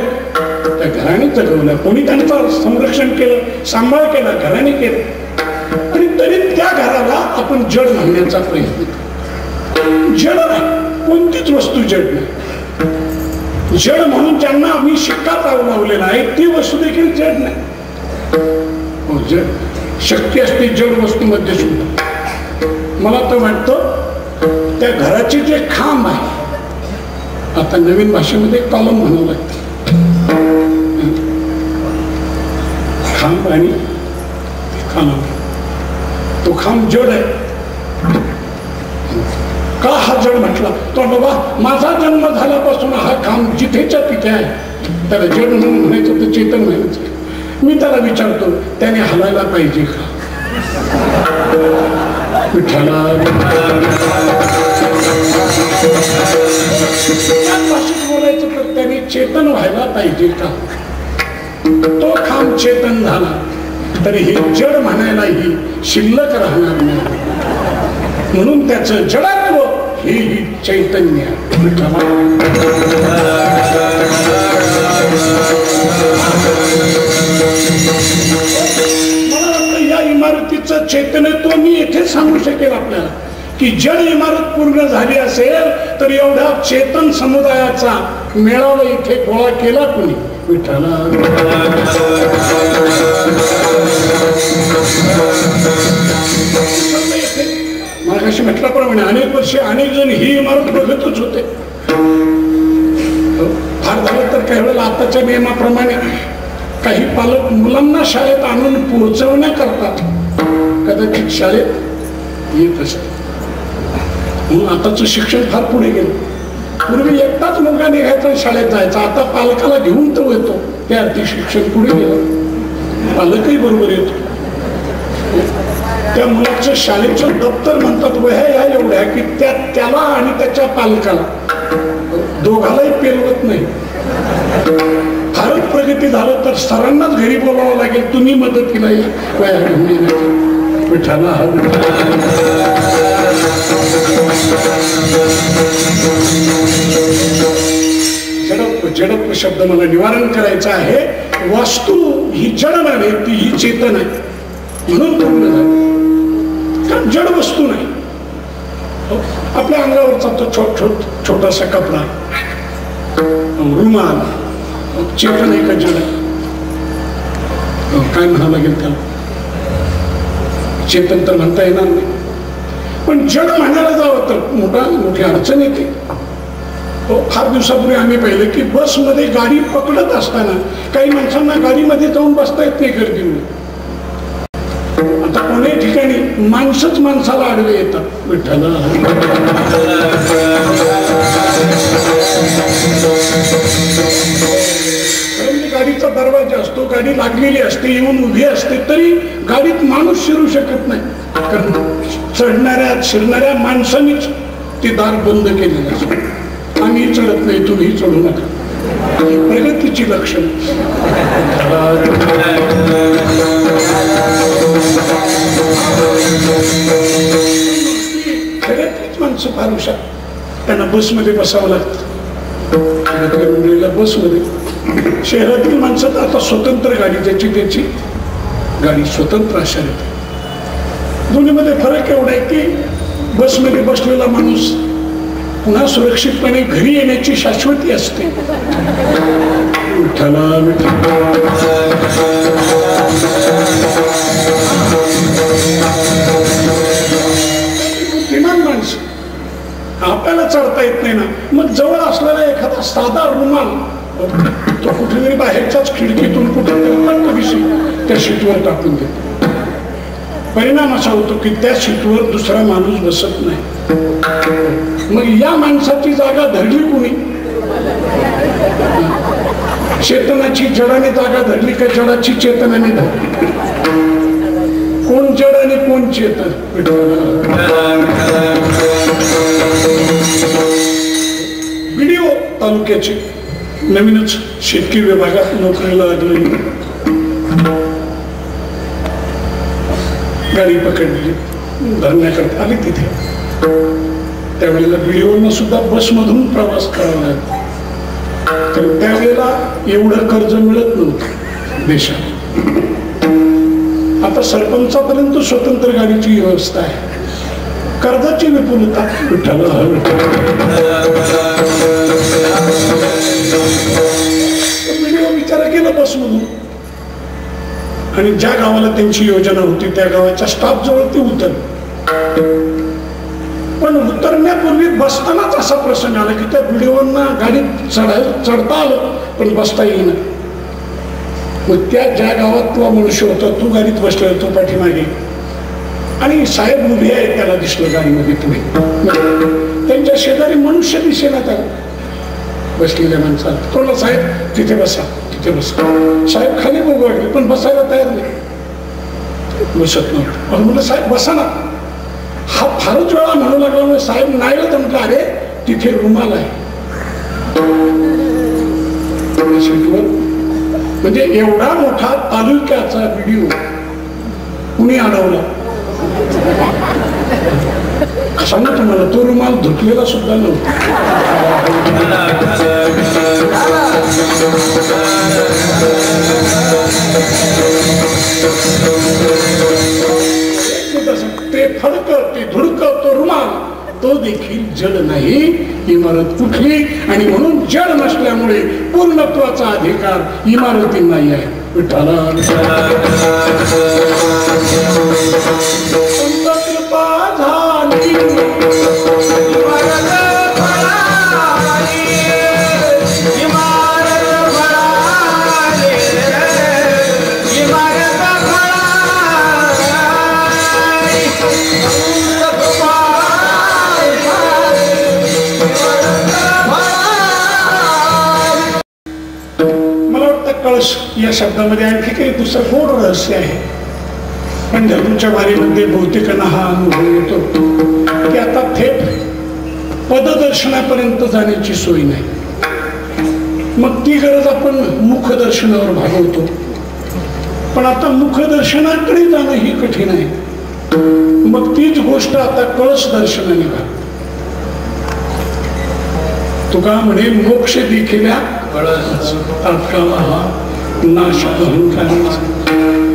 त्या घराने जगवल्या. कोणी त्यांचं संरक्षण केलं, सांभाळ केला, घराने केलं. आणि तरी त्या घराला आपण जड म्हणण्याचा प्रयत्न. जड नाही. कोणतीच वस्तू जड नाही. जड म्हणून ज्यांना आम्ही शिक्का लावलेला आहे ती वस्तू देखील जड नाही. जड शक्ती असते जड वस्तूमध्ये सुद्धा. मला तर वाटतं त्या घराचे जे खांब आहे, आता नवीन भाषेमध्ये कॉलम म्हणावं लागतं, खांब आणि कॉलम, तो खांब जड आहे. का हा जड म्हटला? तो बाबा माझा जन्म झाल्यापासून हा खांब जिथेच्या तिथे आहे, त्याला जड म्हणून म्हणायचं तर चेतन म्हणायचं. मी त्याला विचारतो त्याने हलायला पाहिजे का? विठ्ठला भाषेत बोलायचं तर त्याने चेतन व्हायला पाहिजे का? तो खांब चेतन झाला तरी हे जड म्हणायलाही शिल्लक राहणार नाही. म्हणून त्याचं जडत्व हे चैतन्य. मला वाटतं या इमारतीचं चैतन्यत्व मी येथे सांगू शकेल आपल्याला की जड इमारत पूर्ण झाली असेल तर एवढ्या चेतन समुदायाचा मेळावा इथे गोळा केला कोणी? विठ्ठला. मागाशी म्हटल्याप्रमाणे अनेक वर्षे अनेक जण ही इमारत बघतच होते. फार झालं तर काही वेळेला आताच्या नियमाप्रमाणे काही पालक मुलांना शाळेत आणून पोहोचवण्याकरता कदाचित शाळेत येत असते. म्हणून आताचं शिक्षण फार पुढे गेलं. पूर्वी एकटाच मुलगा निघायचा शाळेत जायचा, आता पालकाला घेऊन तो येतो. त्या अर्थी शिक्षण पुढे गेलं, पालकही बरोबर येतो. त्या मुलाचं शाळेचं दप्तर म्हणतात वह्या या एवढ्या की त्याला आणि त्याच्या पालकाला दोघालाही पेलवत नाही. फारच प्रगती झालं तर सरांनाच घरी बोलावं लागेल, तुम्ही मदतीला या वह्या घेऊन येण्याची. विठ्ठला जडत्व, जडत्व शब्द मला निवारण करायचं आहे. वास्तू ही जड नाही, ती ही चेतन आहे म्हणून पूर्ण झाली. कारण जड वस्तू नाही. आपल्या अंगावरचा तो छोटासा कपडा, रुमाल चेतन आहे का जड आहे? काय म्हणावं लागेल त्याला? चेतन तर म्हणता येणार नाही. पण जड म्हणायला जावं तर मोठी अडचण येते. फार दिवसापूर्वी आम्ही पाहिलं की बसमध्ये गाडी पकडत असताना काही माणसांना गाडीमध्ये जाऊन बसता येत नाही गर्दीमुळे. आता कोणत्याही ठिकाणी माणसंच माणसाला आडवे येतात. विठ्ठला. गाडीचा दरवाजा असतो, गाडी लागलेली असते, येऊन उभी असते, तरी गाडीत माणूस शिरू शकत नाही. कारण चढणाऱ्या शिरणाऱ्या माणसांनीच ते दार बंद केलेलं असतं. आम्ही चढत नाही, तुम्ही चढू नका. प्रगतीची लक्षण. खऱ्यातलीच माणसं फार हुशार. त्यांना बसमध्ये बसावं लागतं. मंडळीला बसमध्ये. शहरातील माणसं आता स्वतंत्र गाडी, त्याची गाडी स्वतंत्र अशा येते. दोन्हीमध्ये फरक एवढा आहे की बसमध्ये बसलेला माणूस पुन्हा सुरक्षितपणे घरी येण्याची शाश्वती असते. बुद्धिमान माणसं, आपल्याला चढता येत नाही ना, मग जवळ असलेला एखादा साधा रुमाल तो कुठेतरी बाहेरच्याच खिडकीतून कुठे त्या शीटवर टाकून देतो. परिणाम असा होतो की त्या सीटवर दुसरा माणूस बसत नाही. मग या माणसाची जागा धरली कोणी? चेतनाची जडाने जागा धरली का जडाची चेतनाने धरली? कोण जड आणि कोण चेतन? बीडीओ तालुक्याची नवीनच शेतकरी विभागात नोकरीला लागलेली गाडी पकडली, धरण्याकरता आली तिथे. त्यावेळेला बीडीओनं सुद्धा बसमधून प्रवास करावा लागला. तर त्यावेळेला एवढं कर्ज मिळत नव्हतं देशात. आता सरपंचापर्यंत स्वतंत्र गाडीची व्यवस्था आहे. कर्जाची विपुलता विठ्ठल विचार केला बस म्हणून. आणि ज्या गावाला त्यांची योजना होती त्या गावाच्या स्टाफ जवळ ते उतरले. पण उतरण्यापूर्वी बसतानाच असा प्रसंग आला की त्या व्हिडिओना गाडीत चढता आलं पण बसता येईना. मग त्या ज्या गावात तो मनुष्य होता तो गाडीत बसला तो पाठीमागे आणि साहेब उभे आहेत त्याला दिसलं गाडीमध्ये पुढे. त्यांच्या शेजारी मनुष्य दिसेना त्याला बसलेल्या माणसाला. तो साहेब तिथे बसा तिथे बसा. साहेब खाली बघू वाटले पण बसायला तयार नाही बसत नव्हतं. म्हणलं साहेब बसा ना. हा फारच वेळा म्हणू लागला. साहेब नाही तर म्हटलं अरे तिथे रुमाल आहे. म्हणजे एवढा मोठा तालुक्याचा व्हिडिओ कुणी अडवला सांगा तुम्हाला. तो रुमाल धुतलेला सुद्धा नव्हता. ते फडकं ते धुडकं तो रुमाल तो देखील जड नाही. इमारत कुठली आणि म्हणून जड नसल्यामुळे पूर्णत्वाचा अधिकार इमारतींना आहे. विठ्ठला कृपा झाली कळस या शब्दामध्ये आणखी काही दुसरं गोड रहस्य आहे. पंढरपूरच्या वारीमध्ये बहुतेकांना हा अनुभव येतो की आता थेट पददर्शनापर्यंत जाण्याची सोय नाही. मग ती गरज आपण मुखदर्शनावर भागवतो. पण आता मुखदर्शनाकडे जाणं ही कठीण आहे. मग तीच गोष्ट आता कळस दर्शनाने भाग. तुका म्हणे मोक्ष देखील नाश अहंकाराचा.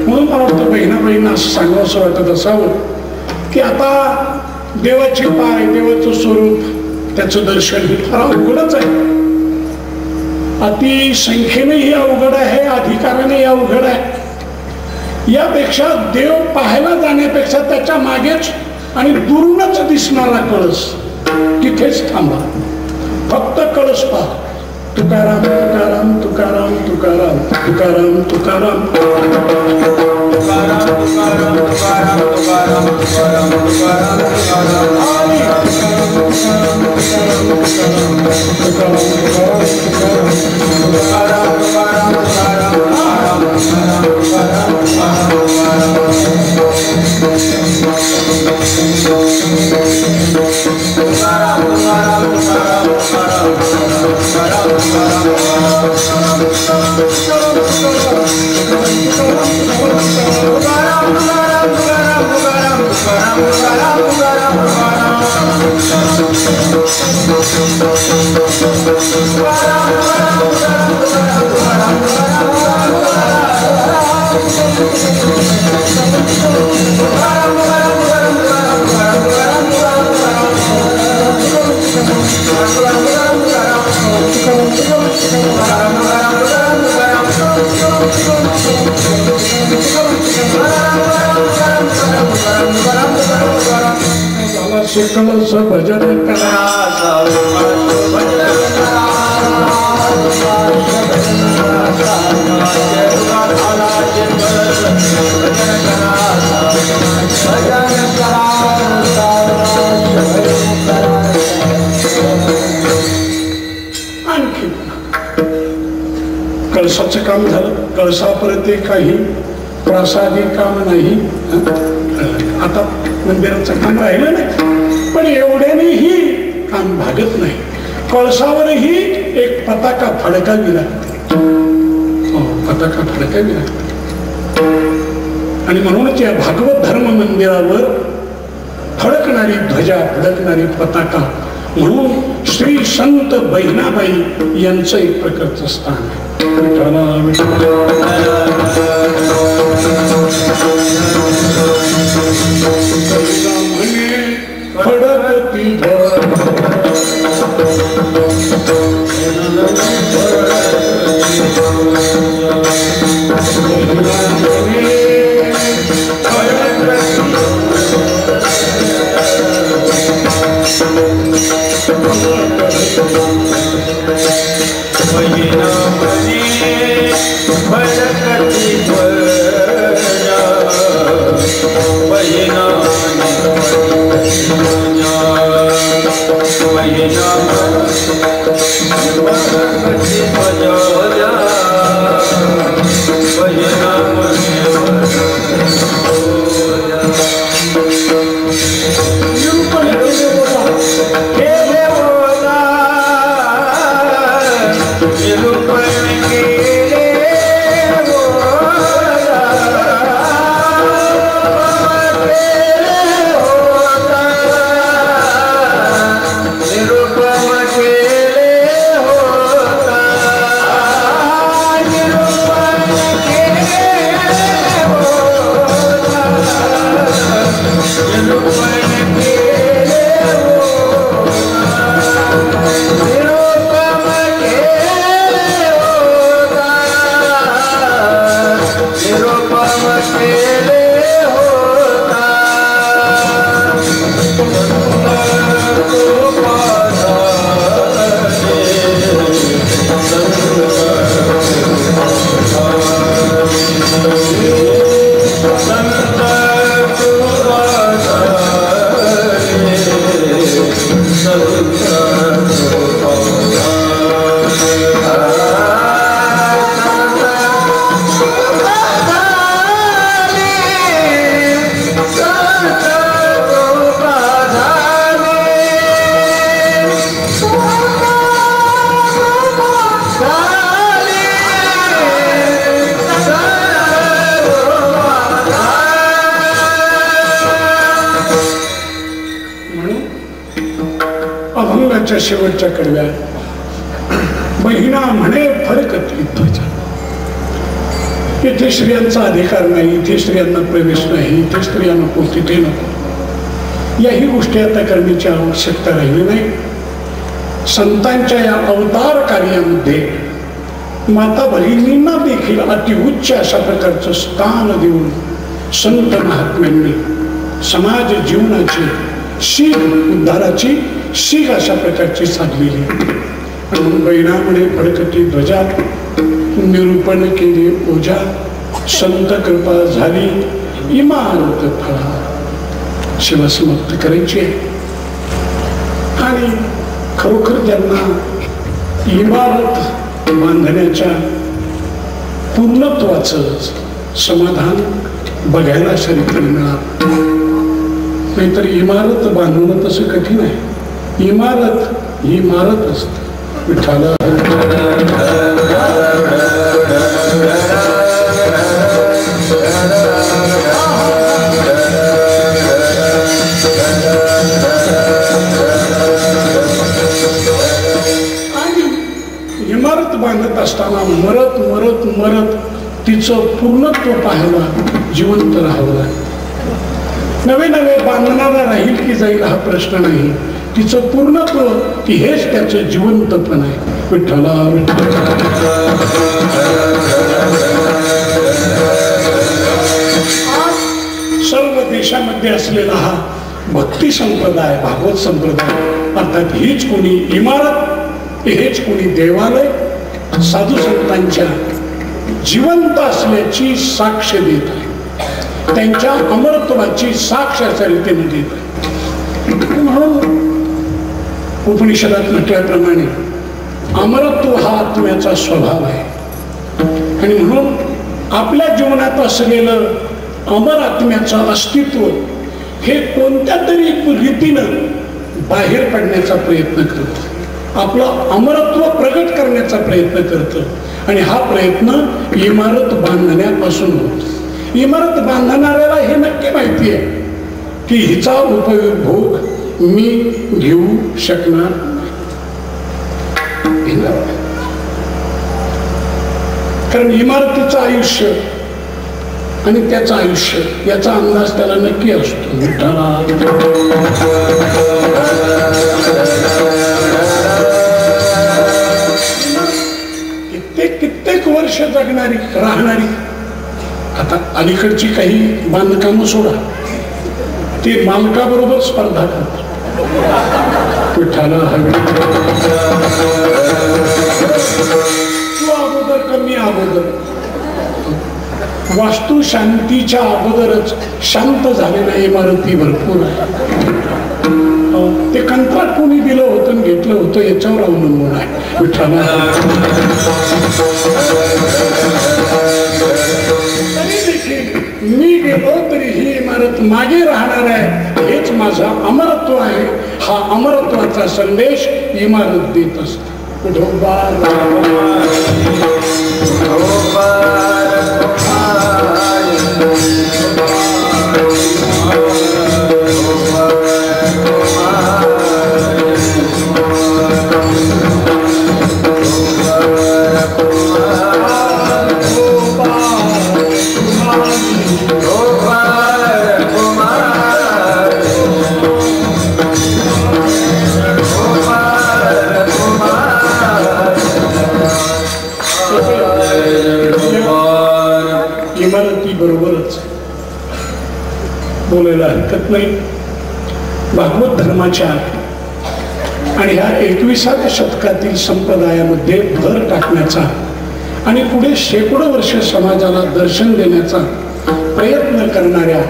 म्हणून मला वाटतं बहिणाबाईंना असं सांगावं असं वाटत असावं की आता देवाची पाय देवाचं स्वरूप त्याचं दर्शन हे फार अवघडच आहे. अति संख्येनेही अवघड आहे अधिकाराने अवघड आहे. यापेक्षा देव पाहायला जाण्यापेक्षा त्याच्या मागेच आणि दुरूनच दिसणारा कळस तिथेच थांबा. फक्त कळस पहा. तुकाराम तुकाराम तुकाराम तुकाराम तुकाराम तुकाराम कळस भजन करा आणखी कळसाचं काम झालं. कळसापर्यंत काही प्रासादिक काम नाही. आता मंदिराचं काम राहिलं नाही. पण एवढ्यानेही काम भागत नाही. कळसावरही एक पताका फडकावी लागते. पताका फडकावी लागते. आणि म्हणूनच या भागवत धर्म मंदिरावर फडकणारी ध्वजा फडकणारी पताका म्हणून श्री संत बहिणाबाई यांचं एक प्रकारचं स्थान आहे. मार्गाच्या शेवटच्या कडव्या बहिणा म्हणे फडकती ध्वजा. इथे स्त्रियांचा अधिकार नाही, इथे स्त्रियांना प्रवेश नाही, इथे स्त्रिया नको, तिथे नको, याही गोष्टी आता करण्याची आवश्यकता राहिली नाही. संतांच्या या अवतार कार्यामध्ये माता भगिनींना देखील अतिउच्च अशा प्रकारचं स्थान देऊन संत महात्म्यांनी समाज जीवनाची शीख, उद्धाराची शीख अशा प्रकारची साधलेली. म्हणून बहिणामुळे फडकती ध्वजा, निरूपण केले ओझा, संत कृपा झाली इमारत फळा. शिवा समाप्त करायची आहे. आणि खरोखर त्यांना इमारत बांधण्याच्या पूर्णत्वाचं समाधान बघायला शरीर मिळालं. नाहीतर इमारत बांधणं तसं कठीण आहे. इमारत ही इमारत असते. विठ्ठला इमारत बांधत असताना मरत मरत मरत तिचं पूर्णत्व पाहायला जिवंत राहावं. नवे नवे बांधणारा राहील की जाईल हा प्रश्न नाही. तिचं पूर्णत्व की हेच त्याचं जिवंतपण आहे. विठ्ठला सर्व देशामध्ये असलेला हा भक्ती संप्रदाय, भागवत संप्रदाय अर्थात हीच कोणी इमारत, हेच कोणी देवालय साधू संतांच्या जिवंत असल्याची साक्ष देत आहे. त्यांच्या अमरत्वाची साक्ष अशा रीतीने देत आहे. म्हणून उपनिषदात म्हटल्याप्रमाणे अमरत्व हा आत्म्याचा स्वभाव आहे. आणि म्हणून आपल्या जीवनात असलेलं अमर आत्म्याचं अस्तित्व हे कोणत्या तरी रीतीनं बाहेर पडण्याचा प्रयत्न करतं. आपलं अमरत्व प्रगट करण्याचा प्रयत्न करतं. आणि हा प्रयत्न इमारत बांधण्यापासून होतो. इमारत बांधणाऱ्याला हे नक्की माहिती आहे की हिचा उपभोग मी घेऊ शकणार नाही. कारण इमारतीचं आयुष्य आणि त्याचं आयुष्य याचा अंदाज त्याला नक्की असतो. कित्येक वर्ष जगणारी राहणारी. आता अलीकडची काही बांधकामं सोडा, ते मालकाबरोबर स्पर्धा करतात. विठ्ठला हवी तू अगोदर कमी अगोदर. वास्तू शांतीच्या अगोदरच शांत झालेल्या इमारती भरपूर आहे. ते कंत्राट कोणी दिलं होतं घेतलं होतं याच्यावर अवलंबून आहे. विठ्ठला तरी देखील मी गेलो तरी ही इमारत मागे राहणार आहे. हेच माझं अमरत्व आहे. हा अमरत्वाचा संदेश इमारत देत असते. इमारती बरोबरच बोलायला हरकत नाही. भागवत धर्माच्या आणि ह्या 21व्या शतकातील संप्रदायामध्ये भर टाकण्याचा आणि पुढे शेकडो वर्ष समाजाला दर्शन देण्याचा प्रयत्न करणाऱ्या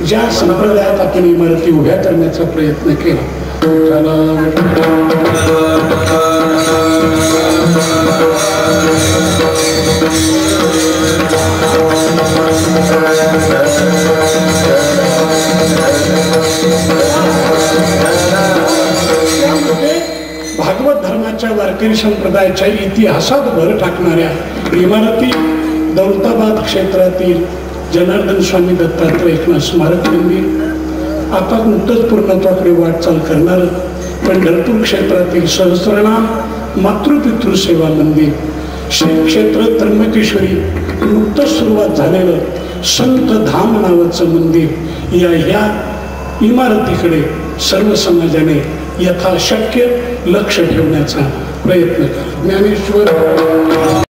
ज्या संप्रदायात आपण इमारती उभ्या करण्याचा प्रयत्न केला भागवत धर्माच्या वारकरी संप्रदायाच्या इतिहासात भर टाकणाऱ्या इमारती दौलताबाद क्षेत्रातील जनार्दन स्वामी दत्तात्रय एकनाथ स्मारक मंदिर आता नुकतंच पूर्णत्वाकडे वाटचाल करणार पंढरपूर क्षेत्रातील सहस्रनाम मातृपितृ सेवा मंदिर, श्री क्षेत्र त्र्यंबकेश्वरी नुकतंच सुरुवात झालेलं संत धाम नावाचं मंदिर, या इमारतीकडे सर्व समाजाने यथाशक्य लक्ष ठेवण्याचा प्रयत्न करा. ज्ञानेश्वर